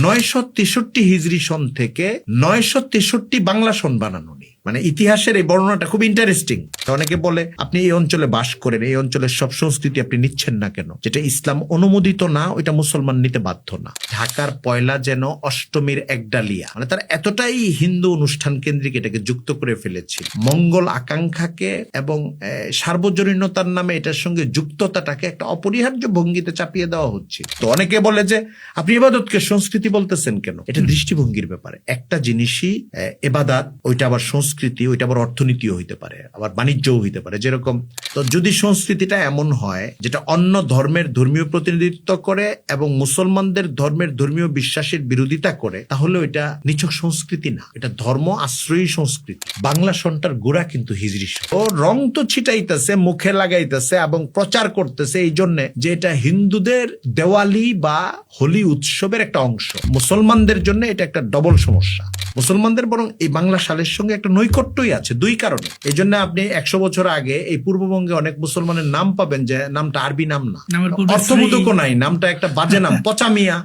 963 হিজরি সন থেকে 963 বাংলা সন বানানো নেই। মানে ইতিহাসের এই বর্ণনাটা খুব ইন্টারেস্টিং। অনেকে বলে আপনি এই অঞ্চলে বাস করেন, এই অঞ্চলের সব সংস্কৃতি আপনি নিচ্ছেন না কেন? যেটা ইসলাম অনুমোদিত না ওইটা মুসলমান নিতে বাধ্য না। ঢাকার পয়লা যেন অষ্টমীর একডালিয়া, মানে তারা এতটাই হিন্দু অনুষ্ঠান কেন্দ্রিক এটাকে যুক্ত করে ফেলেছিল। মঙ্গল আকাঙ্ক্ষাকে এবং সার্বজনীনতার নামে এটার সঙ্গে যুক্ততাটাকে একটা অপরিহার্য ভঙ্গিতে চাপিয়ে দেওয়া হচ্ছে। তো অনেকে বলে যে আপনি ইবাদতকে সংস্কৃতি বলতেছেন কেন? এটা দৃষ্টিভঙ্গির ব্যাপারে। একটা জিনিসই ইবাদত, ওইটা আবার সংস্কৃতি, ওইটা আবার অর্থনীতিও হইতে পারে, আবার বাণিজ্যও হইতে পারে। যেরকম তো যদি সংস্কৃতিটা এমন হয় যেটা অন্য ধর্মের ধর্মীয় প্রতিনিধিত্ব করে এবং মুসলমানদের ধর্মের ধর্মীয় বিশ্বাসের বিরোধিতা করে, তাহলে ওইটা নিছক সংস্কৃতি না, এটা ধর্ম আশ্রয়ী সংস্কৃতি। বাংলা সনটার গোড়া কিন্তু হিজরি সন। ও রং তো ছিটাইতেছে, মুখে লাগাইতেছে এবং প্রচার করতেছে এই জন্য যে এটা হিন্দুদের দেওয়ালি বা হোলি উৎসবের একটা অংশ। মুসলমানদের জন্য এটা একটা ডবল সমস্যা। মুসলমানদের বরং এই বাংলা সালের সঙ্গে একটা নৈকট্যই আছে দুই কারণে। এই জন্য আপনি 100 বছর আগে এই পূর্ববঙ্গে অনেক মুসলমানের নাম পাবেন যে নামটা আরবি নাম না, অর্থবোধকও নাই, নামটা একটা বাজে নাম, পচামিয়া।